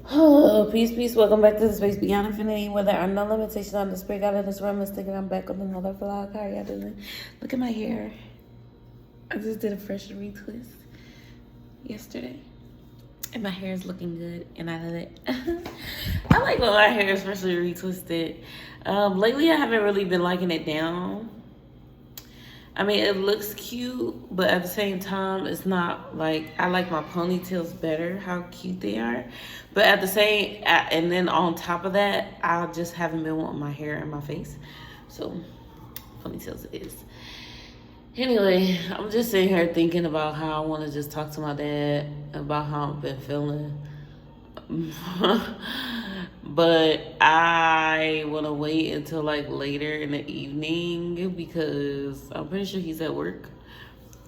Oh, peace, peace. Welcome back to the Space Beyond Infinity, where there are no limitations on the spirit God in this room. Is thinking I'm back with another vlog. How y'all doing? Look at my hair. I just did a fresh retwist yesterday, and my hair is looking good, and I love it. I like when my hair is freshly retwisted. Lately, I haven't really been liking it down. I mean, it looks cute, but at the same time, it's not like, I like my ponytails better, how cute they are. But at the same, and then on top of that, I just haven't been wanting my hair in my face. So, ponytails it is. Anyway, I'm just sitting here thinking about how I want to just talk to my dad about how I've been feeling. But I want to wait until like later in the evening because I'm pretty sure he's at work,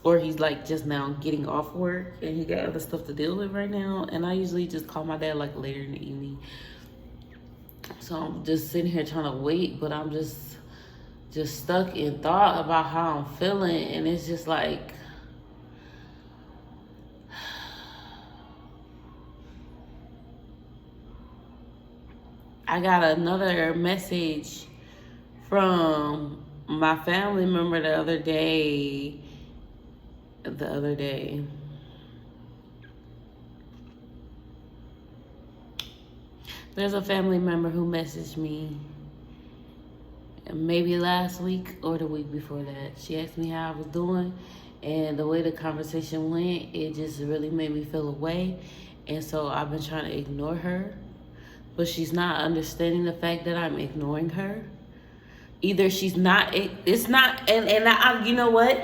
or he's like just now getting off work and he got other stuff to deal with right now. And I usually just call my dad like later in the evening. So I'm just sitting here trying to wait, but I'm just stuck in thought about how I'm feeling. And it's just like, I got another message from my family member the other day. There's a family member who messaged me maybe last week or the week before that. She asked me how I was doing, and the way the conversation went, it just really made me feel away. And so I've been trying to ignore her, but she's not understanding the fact that I'm ignoring her. Either she's not, it's not, and I, you know what?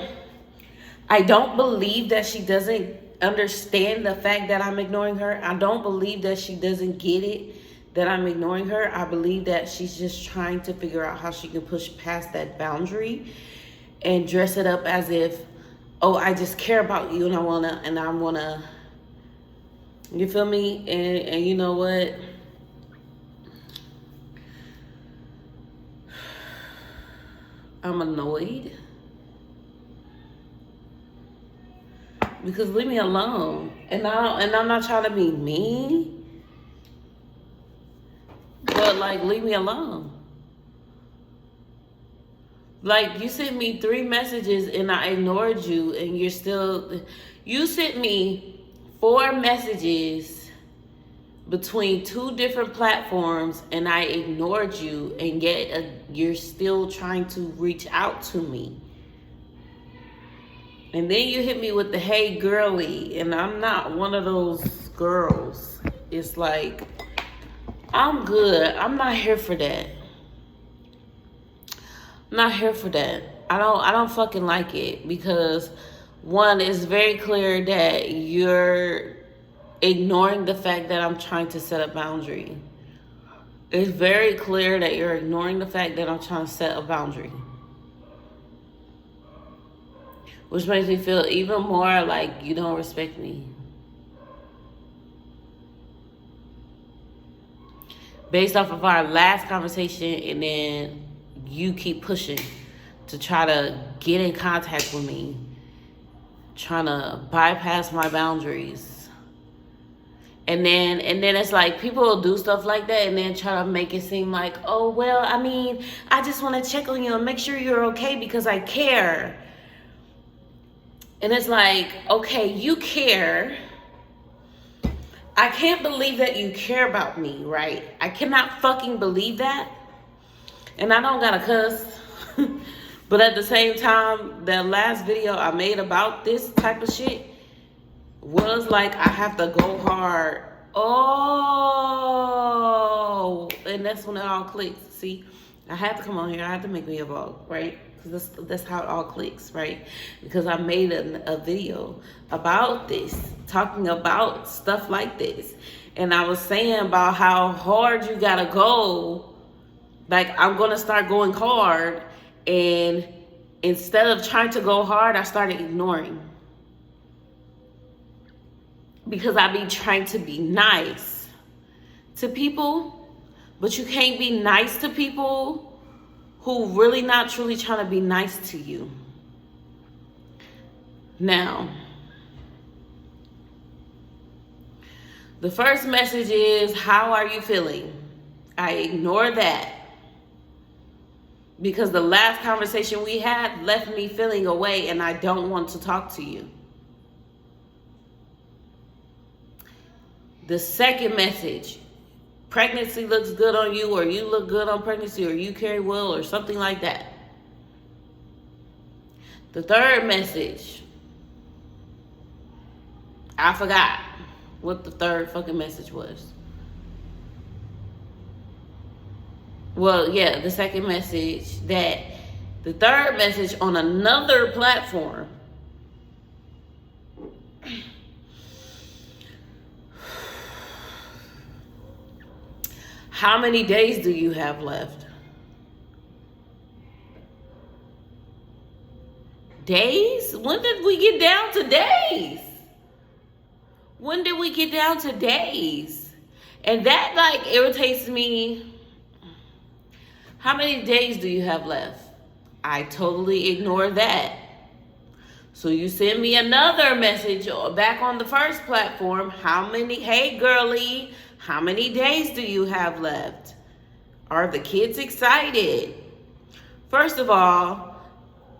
I don't believe that she doesn't understand the fact that I'm ignoring her. I don't believe that she doesn't get it that I'm ignoring her. I believe that she's just trying to figure out how she can push past that boundary and dress it up as if, oh, I just care about you and I wanna, you feel me? And you know what? I'm annoyed because leave me alone. And I'm not trying to be mean, but like, leave me alone. Like, you sent me 3 messages and I ignored you, and you sent me 4 messages between 2 different platforms and I ignored you, and yet you're still trying to reach out to me. And then you hit me with the hey girly, and I'm not one of those girls. It's like, I'm good. I'm not here for that. I'm not here for that. I don't fucking like it, because one, it's very clear that you're ignoring the fact that I'm trying to set a boundary. It's very clear that you're ignoring the fact that I'm trying to set a boundary. Which makes me feel even more like you don't respect me. Based off of our last conversation, and then you keep pushing to try to get in contact with me, trying to bypass my boundaries. And then it's like, people will do stuff like that and then try to make it seem like, oh, well, I mean, I just want to check on you and make sure you're okay because I care. And it's like, okay, you care. I can't believe that you care about me, right? I cannot fucking believe that. And I don't gotta cuss. But at the same time, the last video I made about this type of shit was like, I have to go hard. Oh, and that's when it all clicks. See, I had to come on here. I had to make me a vlog, right? Because that's how it all clicks, right? Because I made a video about this, talking about stuff like this. And I was saying about how hard you gotta go. Like, I'm gonna start going hard. And instead of trying to go hard, I started ignoring. Because I be trying to be nice to people, but you can't be nice to people who really not truly trying to be nice to you. Now, The first message is, how are you feeling? I ignore that because the last conversation we had left me feeling away and I don't want to talk to you. The second message, pregnancy looks good on you, or you look good on pregnancy, or you carry well, or something like that. The third message, I forgot what the third fucking message was. Well, yeah, the second message, the third message on another platform. How many days do you have left? Days? When did we get down to days? When did we get down to days? And that like irritates me. How many days do you have left? I totally ignore that. So you send me another message back on the first platform. Hey girlie, how many days do you have left? Are the kids excited? First of all,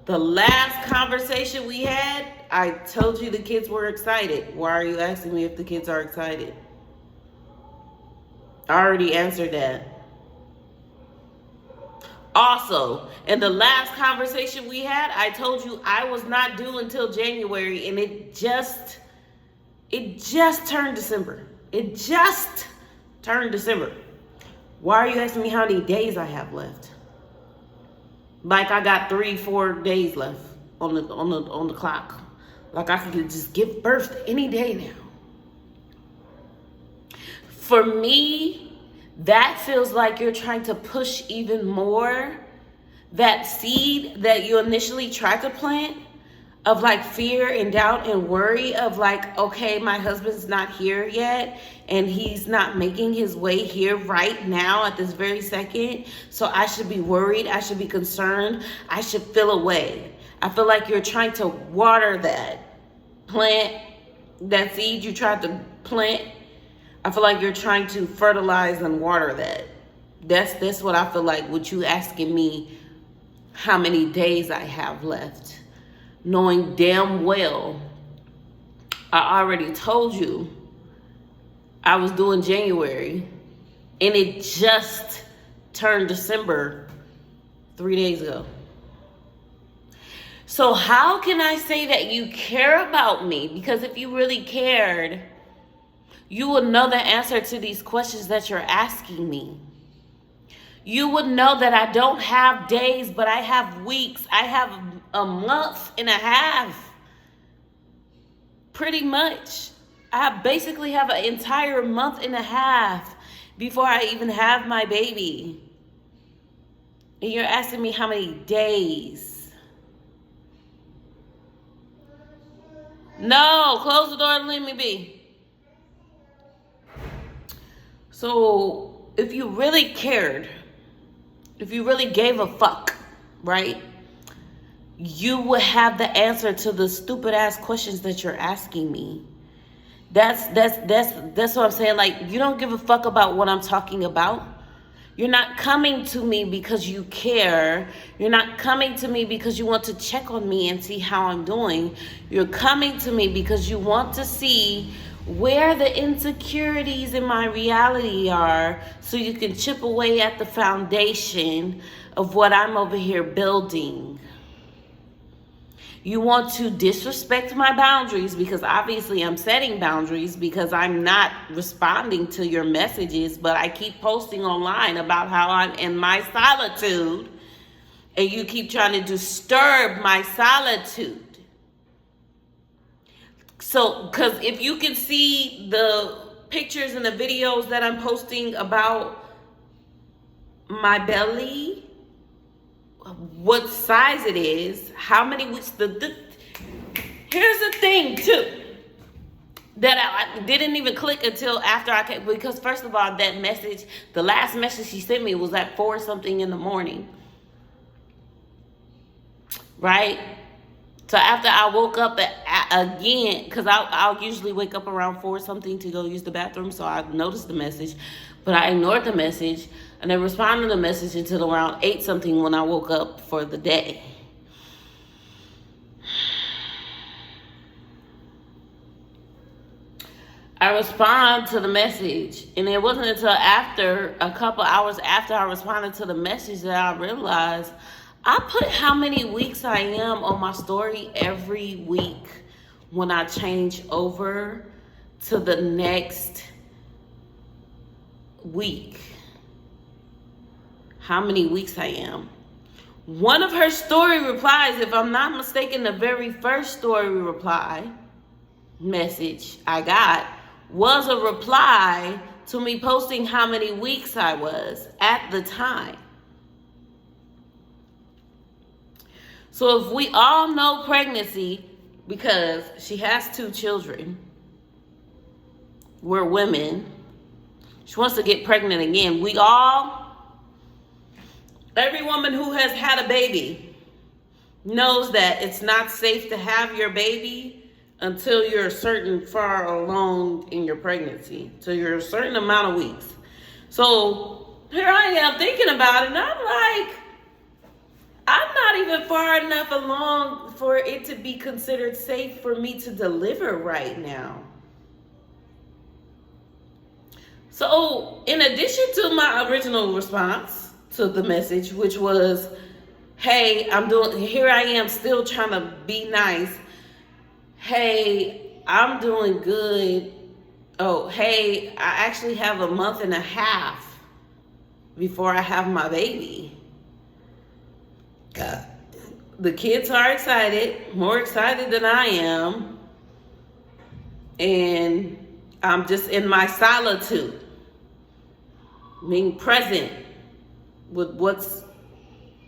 the last conversation we had, I told you the kids were excited. Why are you asking me if the kids are excited? I already answered that. Also, in the last conversation we had, I told you I was not due until January, and it just turned December. It just turned December. Why are you asking me how many days I have left? Like I got 3-4 days left on the clock. Like I could just give birth any day now. For me, that feels like you're trying to push even more that seed that you initially tried to plant of like fear and doubt and worry of like, okay, my husband's not here yet and he's not making his way here right now at this very second. So I should be worried. I should be concerned. I should feel away. I feel like you're trying to water that plant, that seed you tried to plant. I feel like you're trying to fertilize and water that. That's what I feel like with you asking me how many days I have left. Knowing damn well, I already told you I was doing January and it just turned December 3 days ago. So how can I say that you care about me? Because if you really cared, you would know the answer to these questions that you're asking me. You would know that I don't have days, but I have weeks. I have a month and a half. Pretty much. I basically have an entire month and a half before I even have my baby. And you're asking me how many days. No, close the door and let me be. So if you really cared, if you really gave a fuck, right? You would have the answer to the stupid ass questions that you're asking me. That's what I'm saying. Like, you don't give a fuck about what I'm talking about. You're not coming to me because you care. You're not coming to me because you want to check on me and see how I'm doing. You're coming to me because you want to see where the insecurities in my reality are so you can chip away at the foundation of what I'm over here building. You want to disrespect my boundaries because obviously I'm setting boundaries because I'm not responding to your messages, but I keep posting online about how I'm in my solitude and you keep trying to disturb my solitude. So, because if you can see the pictures and the videos that I'm posting about my belly, what size it is, how many weeks, here's the thing too, that I didn't even click until after I came, because first of all, that message, the last message she sent me was at 4 something in the morning, right? So after I woke up again, because I'll usually wake up around 4 something to go use the bathroom, so I noticed the message, but I ignored the message, and I responded to the message until around 8 something when I woke up for the day. I respond to the message, and it wasn't until after a couple hours after I responded to the message that I realized I put how many weeks I am on my story every week when I change over to the next week. How many weeks I am. One of her story replies, if I'm not mistaken, the very first story reply message I got was a reply to me posting how many weeks I was at the time. So if we all know pregnancy, because she has 2 children, we're women, she wants to get pregnant again. Every woman who has had a baby knows that it's not safe to have your baby until you're certain far along in your pregnancy, till you're a certain amount of weeks. So here I am thinking about it, and I'm like, I'm not even far enough along for it to be considered safe for me to deliver right now. So in addition to my original response to the message, which was, hey, here I am still trying to be nice. Hey, I'm doing good. Oh, hey, I actually have a month and a half before I have my baby. The kids are excited, more excited than I am. And I'm just in my solitude, being present with what's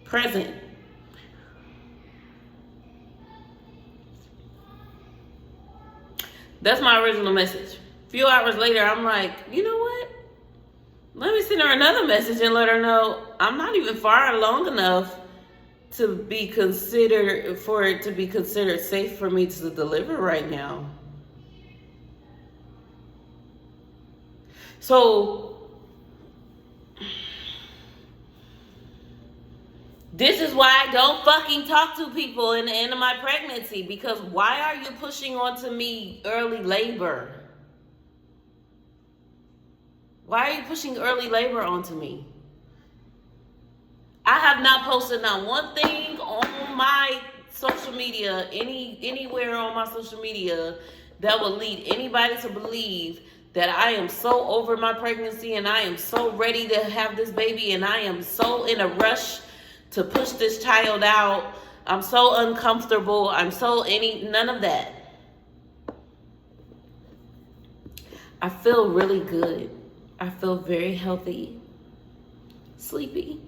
present. That's my original message. A few hours later, I'm like, you know what? Let me send her another message and let her know I'm not even far along enough to be considered, for it to be considered safe for me to deliver right now. So this is why I don't fucking talk to people in the end of my pregnancy, because why are you pushing onto me early labor? Why are you pushing early labor onto me? I have not posted not one thing on my social media, anywhere on my social media that will lead anybody to believe that I am so over my pregnancy and I am so ready to have this baby and I am so in a rush to push this child out. I'm so uncomfortable. None of that. I feel really good. I feel very healthy, sleepy.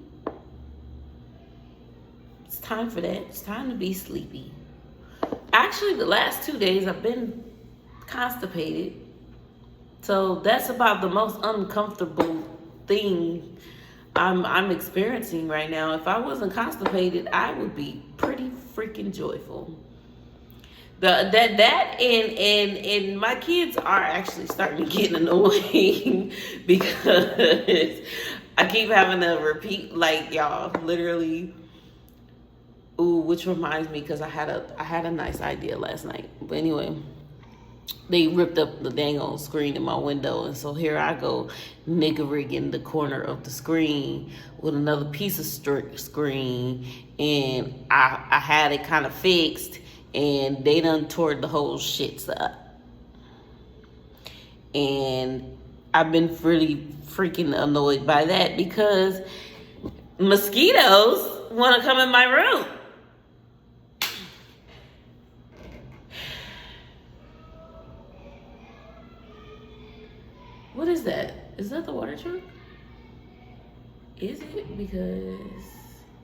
It's time for that. It's time to be sleepy. Actually, the last 2 days I've been constipated. So that's about the most uncomfortable thing I'm experiencing right now. If I wasn't constipated, I would be pretty freaking joyful. And my kids are actually starting to get annoying because I keep having to repeat, like, y'all, literally. Ooh, which reminds me, because I had a nice idea last night. But anyway, they ripped up the dang old screen in my window, and so here I go niggering the corner of the screen with another piece of screen, and I had it kind of fixed, and they done tore the whole shits up. And I've been really freaking annoyed by that because mosquitoes want to come in my room. What is that? Is that the water truck? Is it? Because,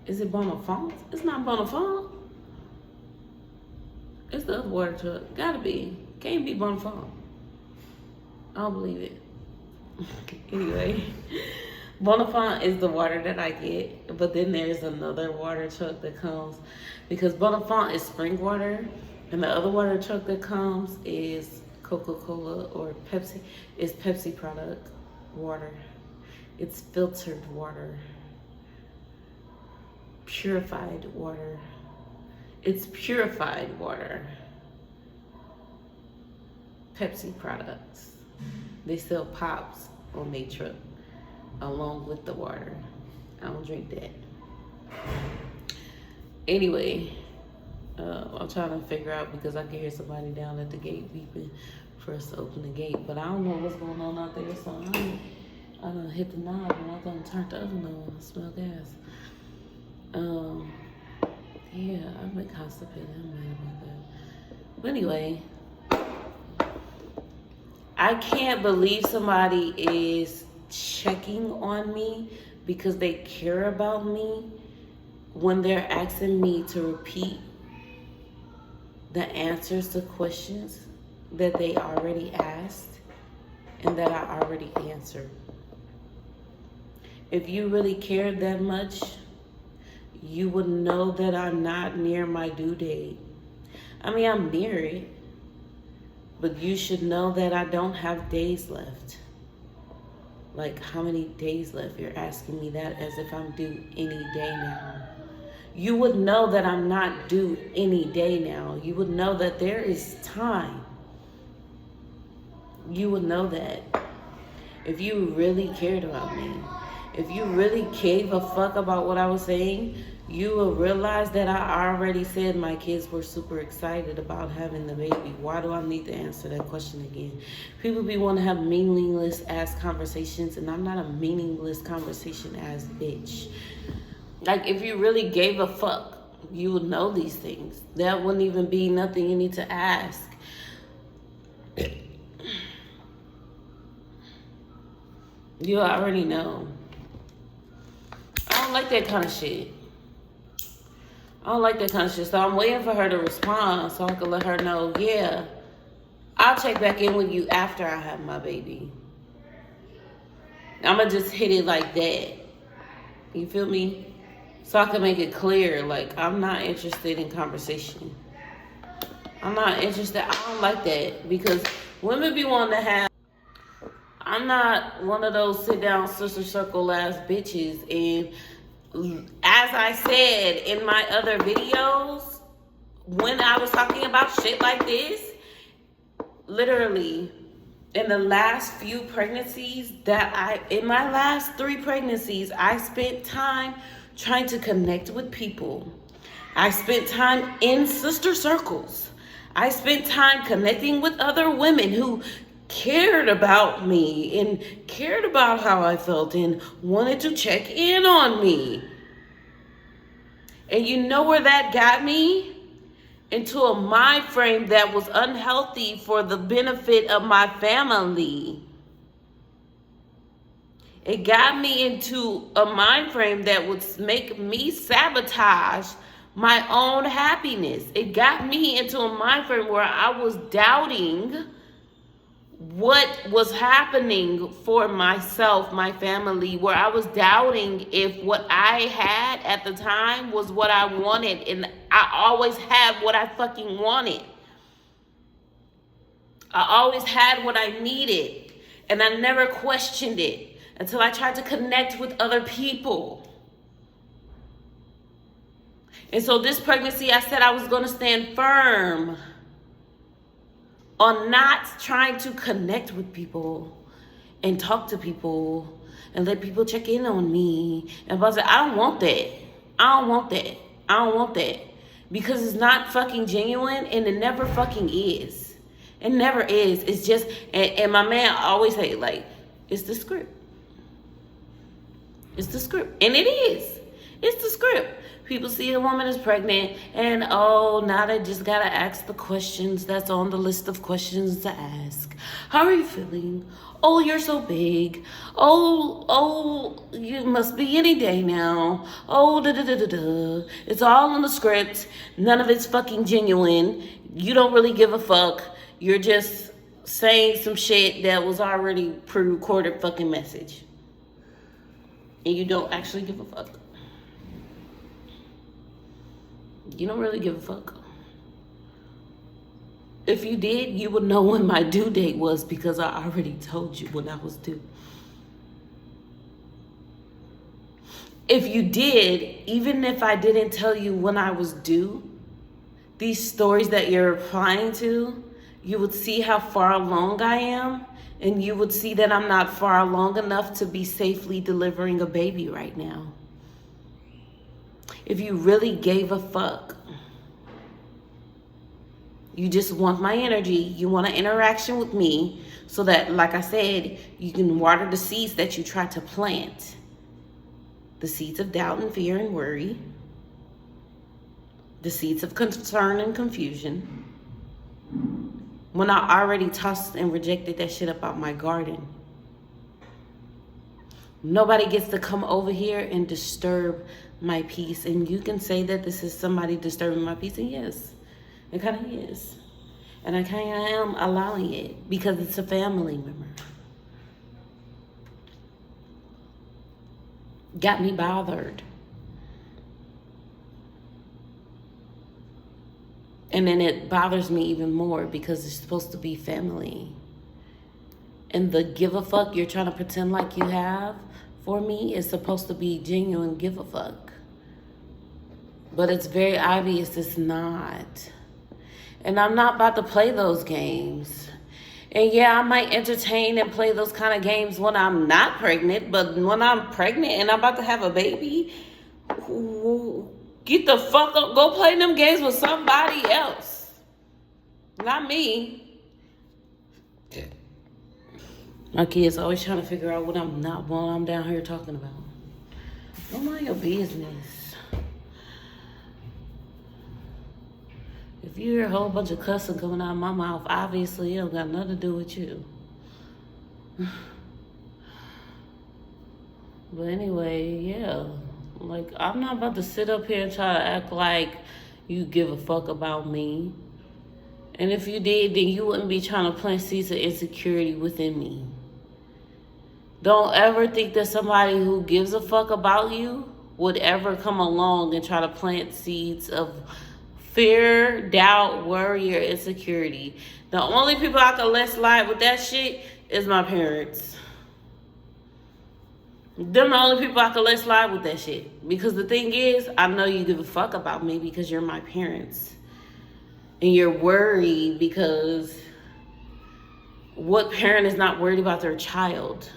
is it Bonafont? It's not Bonafont. It's the other water truck. Gotta be. Can't be Bonafont. I don't believe it. Anyway. Bonafont is the water that I get, but then there's another water truck that comes because Bonafont is spring water, and the other water truck that comes is Coca-Cola or Pepsi. It's Pepsi product water. It's filtered water, purified water. It's purified water. Pepsi products. They sell pops on their truck along with the water. I don't drink that. Anyway, I'm trying to figure out because I can hear somebody down at the gate beeping for us to open the gate, but I don't know what's going on out there, so I done hit the knob and I'm gonna turn the other knob. I smell gas. Yeah, I've been constipated. I'm mad about that. But anyway, I can't believe somebody is checking on me because they care about me when they're asking me to repeat the answers to questions that they already asked and that I already answered. If you really cared that much, you would know that I'm not near my due date. I mean, I'm near it, but you should know that I don't have days left. Like, how many days left? You're asking me that as if I'm due any day now. You would know that I'm not due any day now. You would know that there is time. You would know that. If you really cared about me, if you really gave a fuck about what I was saying, you will realize that I already said my kids were super excited about having the baby. Why do I need to answer that question again? People be wanting to have meaningless ass conversations, and I'm not a meaningless conversation ass bitch. Like, if you really gave a fuck, you would know these things. That wouldn't even be nothing you need to ask. You already know. I don't like that kind of shit. I don't like that kind of shit. So I'm waiting for her to respond so I can let her know, yeah, I'll check back in with you after I have my baby. I'm going to just hit it like that. You feel me? So I can make it clear, like, I'm not interested in conversation. I'm not interested. I don't like that because women be wanting to have. I'm not one of those sit down sister circle ass bitches. And as I said in my other videos, when I was talking about shit like this, literally in the last few pregnancies in my last 3 pregnancies, I spent time trying to connect with people. I spent time in sister circles. I spent time connecting with other women who cared about me and cared about how I felt and wanted to check in on me. And you know where that got me? Into a mind frame that was unhealthy for the benefit of my family. It got me into a mind frame that would make me sabotage my own happiness. It got me into a mind frame where I was doubting what was happening for myself, my family, where I was doubting if what I had at the time was what I wanted. And I always had what I fucking wanted. I always had what I needed. And I never questioned it until I tried to connect with other people. And so this pregnancy, I said I was going to stand firm on not trying to connect with people and talk to people and let people check in on me. And I said, I don't want that. I don't want that. I don't want that. Because it's not fucking genuine and it never fucking is. It never is. It's just, and my man always say, like, it's the script. It's the script. And it is. It's the script. People see a woman is pregnant and, oh, now they just got to ask the questions that's on the list of questions to ask. How are you feeling? Oh, you're so big. Oh, you must be any day now. Oh, da-da-da-da-da. It's all on the script. None of it's fucking genuine. You don't really give a fuck. You're just saying some shit that was already pre-recorded fucking message. and you don't actually give a fuck. You don't really give a fuck. If you did, you would know when my due date was because I already told you when I was due. If you did, even if I didn't tell you when I was due, these stories that you're replying to, you would see how far along I am, and you would see that I'm not far along enough to be safely delivering a baby right now. If you really gave a fuck, you just want my energy, you want an interaction with me so that, like I said, you can water the seeds that you try to plant. The seeds of doubt and fear and worry. The seeds of concern and confusion. When I already tossed and rejected that shit up out my garden. Nobody gets to come over here and disturb my peace. And you can say that this is somebody disturbing my peace. And yes, it kind of is. And I kind of am allowing it because it's a family member. Got me bothered. And then it bothers me even more because it's supposed to be family. And the give a fuck you're trying to pretend like you have for me is supposed to be genuine give a fuck. But it's very obvious it's not. And I'm not about to play those games. And yeah, I might entertain and play those kind of games when I'm not pregnant. But when I'm pregnant and I'm about to have a baby, get the fuck up. Go play them games with somebody else. Not me. My kids always trying to figure out what I'm down here talking about. Don't mind your business. If you hear a whole bunch of cussing coming out of my mouth, obviously it don't got nothing to do with you. But anyway, yeah. Like, I'm not about to sit up here and try to act like you give a fuck about me. And if you did, then you wouldn't be trying to plant seeds of insecurity within me. Don't ever think that somebody who gives a fuck about you would ever come along and try to plant seeds of fear, doubt, worry, or insecurity. The only people I can let slide with that shit is my parents. Them the only people I can let slide with that shit. Because the thing is, I know you give a fuck about me because you're my parents. And you're worried because what parent is not worried about their child?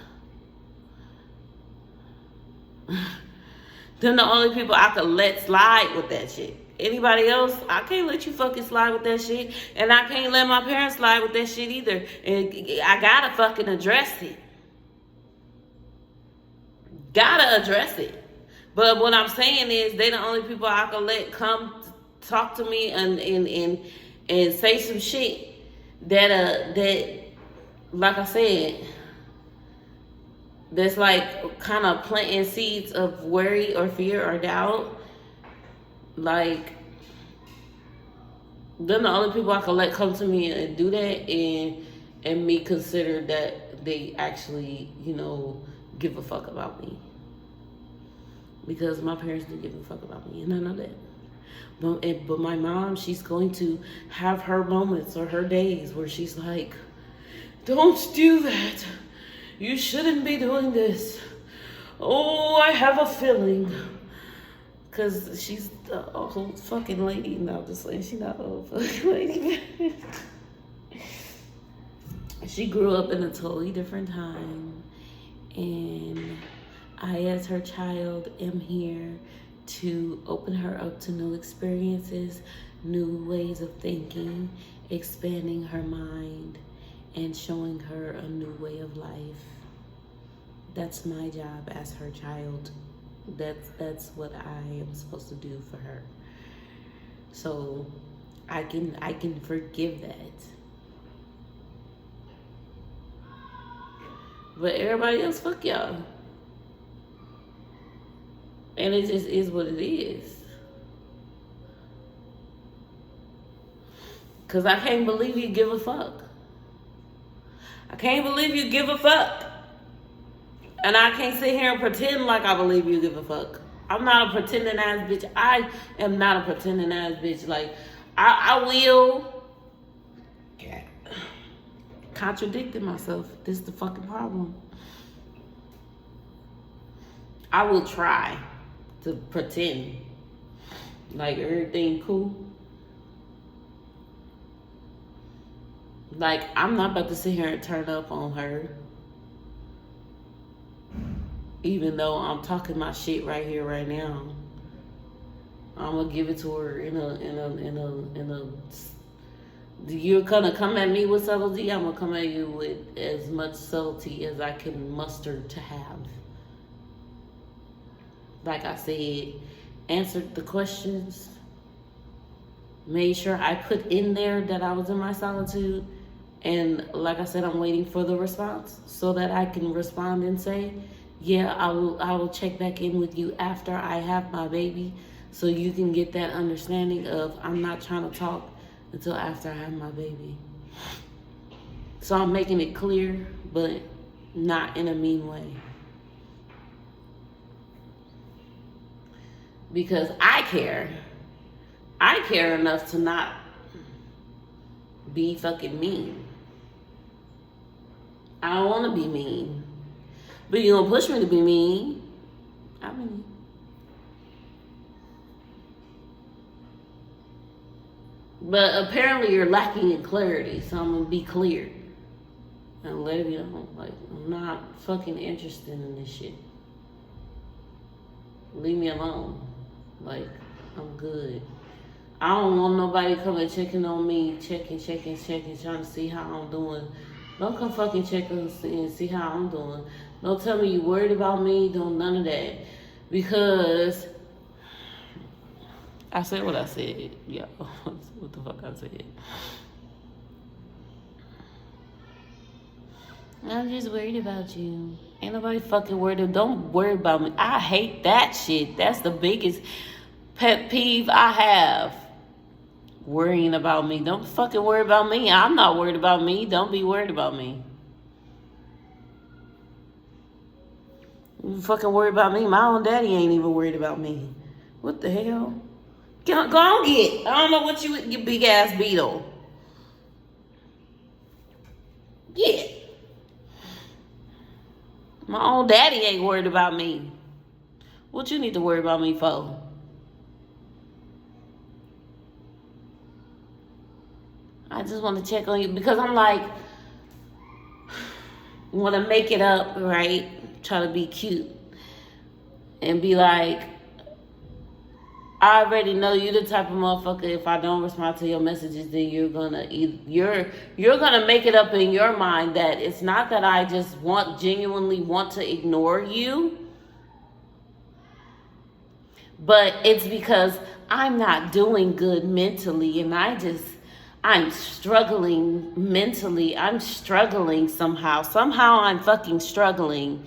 Them the only people I can let slide with that shit. Anybody else, I can't let you fucking slide with that shit. And I can't let my parents slide with that shit either. And I gotta fucking address it. Gotta address it. But what I'm saying is, they the only people I can let come talk to me and say some shit that like I said, that's like kind of planting seeds of worry or fear or doubt. Like, they're the only people I can let come to me and do that, and me consider that they actually, give a fuck about me. Because my parents didn't give a fuck about me, and I know that. But my mom, she's going to have her moments or her days where she's like, don't do that. You shouldn't be doing this. Oh, I have a feeling. Because she's the old fucking lady. No, I'm just saying, she's not the old fucking lady. She grew up in a totally different time. And I, as her child, am here to open her up to new experiences, new ways of thinking, expanding her mind, and showing her a new way of life. That's my job as her child. That's what I am supposed to do for her. So I can forgive that. But everybody else, fuck y'all. And it just is what it is. Because I can't believe you give a fuck. I can't believe you give a fuck. And I can't sit here and pretend like I believe you give a fuck. I'm not a pretending ass bitch. I am not a pretending ass bitch. Like, I will contradicting myself. This is the fucking problem. I will try to pretend like everything cool. Like, I'm not about to sit here and turn up on her. Even though I'm talking my shit right here, right now. I'm gonna give it to her in a you're gonna come at me with subtlety, I'm gonna come at you with as much subtlety as I can muster to have. Like I said, answered the questions, made sure I put in there that I was in my solitude, and like I said, I'm waiting for the response so that I can respond and say, yeah, I will check back in with you after I have my baby, so you can get that understanding of I'm not trying to talk until after I have my baby. So I'm making it clear, but not in a mean way. Because I care. I care enough to not be fucking mean. I don't want to be mean. But you gonna push me to be mean, I mean. But apparently you're lacking in clarity, so I'm gonna be clear. And let you know, like, I'm not fucking interested in this shit. Leave me alone. Like, I'm good. I don't want nobody coming checking on me, checking, trying to see how I'm doing. Don't come fucking check and see how I'm doing. Don't tell me you worried about me. Don't none of that. Because I said what I said. Yeah, what the fuck I said. I'm just worried about you. Ain't nobody fucking worried. Don't worry about me. I hate that shit. That's the biggest pet peeve I have. Worrying about me. Don't fucking worry about me. I'm not worried about me. Don't be worried about me. You fucking worry about me. My own daddy ain't even worried about me. What the hell? Go on get. I don't know what you big ass beetle. Yeah. My own daddy ain't worried about me. What you need to worry about me for? I just want to check on you because I'm like, want to make it up, right? Try to be cute and be like, I already know you the type of motherfucker. If I don't respond to your messages, then you're gonna make it up in your mind that it's not that I just genuinely want to ignore you, but it's because I'm not doing good mentally, and I'm struggling mentally. I'm struggling somehow. Somehow I'm fucking struggling.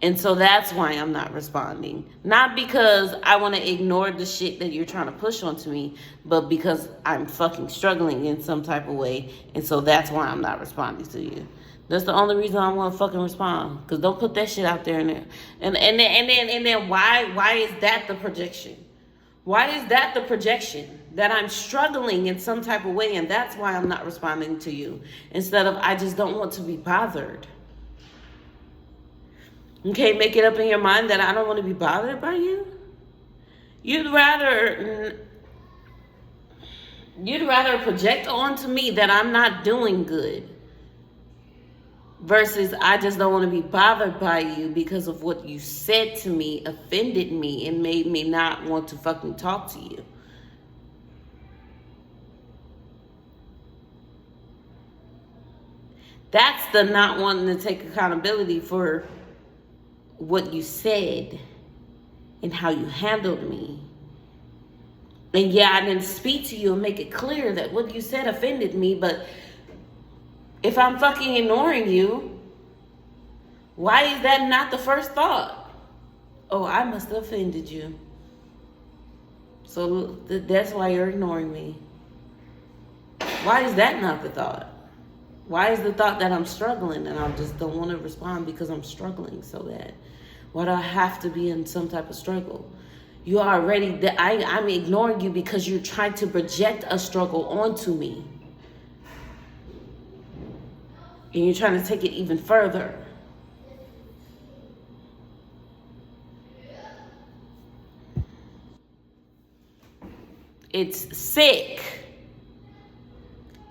And so that's why I'm not responding. Not because I want to ignore the shit that you're trying to push onto me, but because I'm fucking struggling in some type of way. And so that's why I'm not responding to you. That's the only reason I want to fucking respond. Because don't put that shit out there in there. And then why is that the projection? Why is that the projection? That I'm struggling in some type of way, and that's why I'm not responding to you. Instead of, I just don't want to be bothered. Okay, make it up in your mind that I don't want to be bothered by you. You'd rather project onto me that I'm not doing good versus I just don't want to be bothered by you because of what you said to me, offended me, and made me not want to fucking talk to you. That's the not wanting to take accountability for what you said and how you handled me. And yeah, I didn't speak to you and make it clear that what you said offended me, but if I'm fucking ignoring you, why is that not the first thought? Oh, I must have offended you. So that's why you're ignoring me. Why is that not the thought? Why is the thought that I'm struggling and I just don't want to respond because I'm struggling so bad? Why do I have to be in some type of struggle? You are already, I'm ignoring you because you're trying to project a struggle onto me. And you're trying to take it even further. It's sick.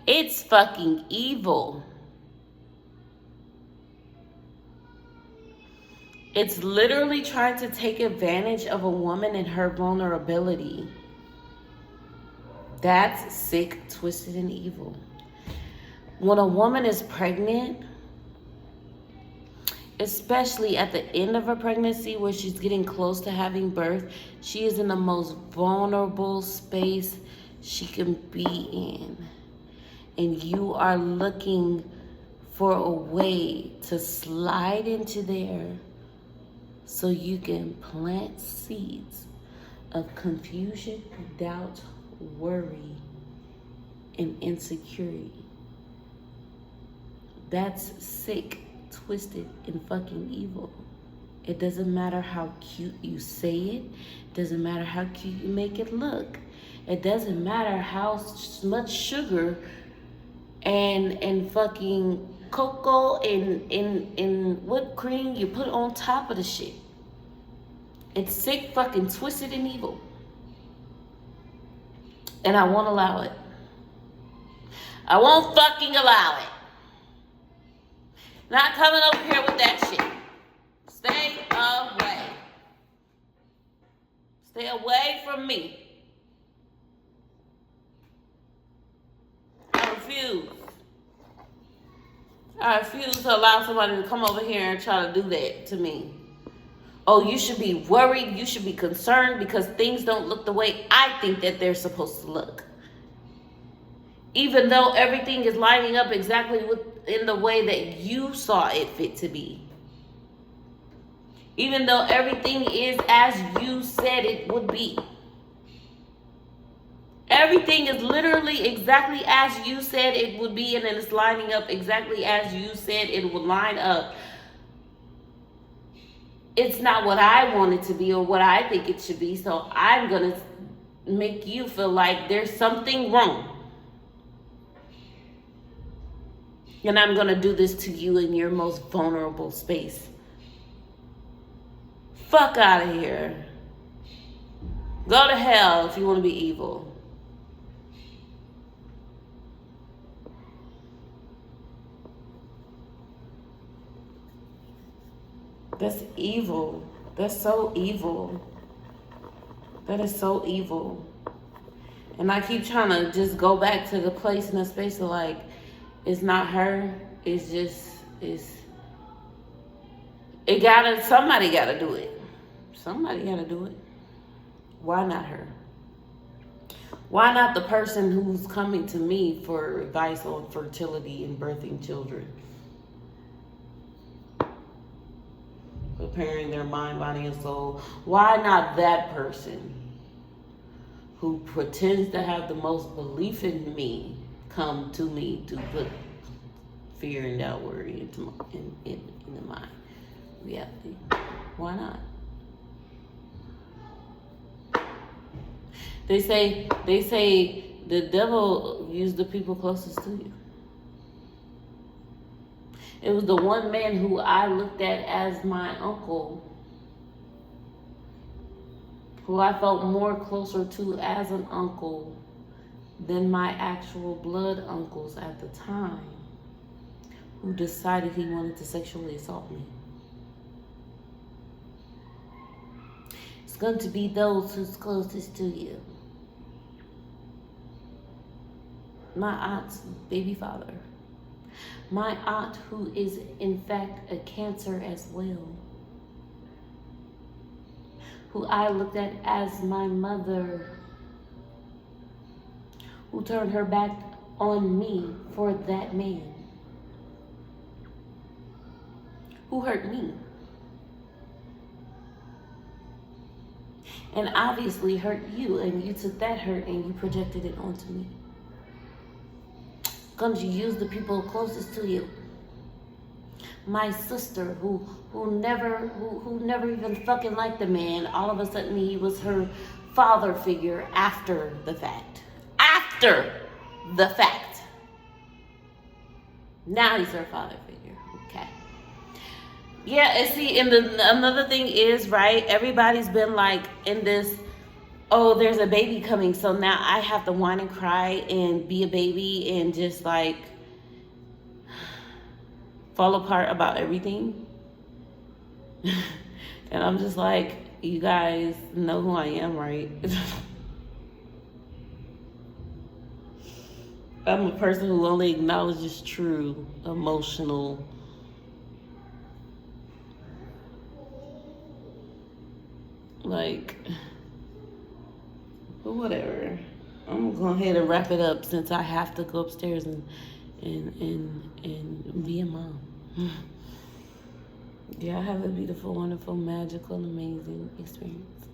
It's fucking evil. It's literally trying to take advantage of a woman and her vulnerability. That's sick, twisted, and evil. When a woman is pregnant, especially at the end of her pregnancy where she's getting close to having birth, she is in the most vulnerable space she can be in. And you are looking for a way to slide into there so you can plant seeds of confusion, doubt, worry, and insecurity. That's sick, twisted, and fucking evil. It doesn't matter how cute you say it. It doesn't matter how cute you make it look. It doesn't matter how much sugar and fucking cocoa and whipped cream you put on top of the shit. It's sick, fucking twisted, and evil. And I won't allow it. I won't fucking allow it. Not coming over here with that shit. Stay away. Stay away from me. I refuse to allow somebody to come over here and try to do that to me. Oh, you should be worried. You should be concerned because things don't look the way I think that they're supposed to look. Even though everything is lining up exactly in the way that you saw it fit to be. Even though everything is as you said it would be. Everything is literally exactly as you said it would be, and it's lining up exactly as you said it would line up. It's not what I want it to be or what I think it should be, so I'm going to make you feel like there's something wrong. And I'm going to do this to you in your most vulnerable space. Fuck out of here. Go to hell if you want to be evil. That's evil. That's so evil. That is so evil. And I keep trying to just go back to the place in the space of like, it's not her. It's just, somebody gotta do it. Somebody gotta do it. Why not her? Why not the person who's coming to me for advice on fertility and birthing children? Preparing their mind, body, and soul. Why not that person who pretends to have the most belief in me come to me to put fear and doubt, worry into my reality? Why not? They say the devil used the people closest to you. It was the one man who I looked at as my uncle, who I felt more closer to as an uncle than my actual blood uncles at the time, who decided he wanted to sexually assault me. It's going to be those who's closest to you. My aunt's baby father. My aunt, who is in fact a Cancer as well, who I looked at as my mother, who turned her back on me for that man, who hurt me, and obviously hurt you, and you took that hurt and you projected it onto me. Gonna use the people closest to you. My sister, who never even fucking liked the man, all of a sudden he was her father figure after the fact. After the fact. Now he's her father figure. Okay. Yeah, and see, and another thing is, right, everybody's been like in this, oh, there's a baby coming, so now I have to whine and cry and be a baby and just like fall apart about everything. And I'm just like, you guys know who I am, right? I'm a person who only acknowledges true emotional like, but whatever. I'm gonna go ahead and wrap it up since I have to go upstairs and be a mom. Yeah, have a beautiful, wonderful, magical, amazing experience.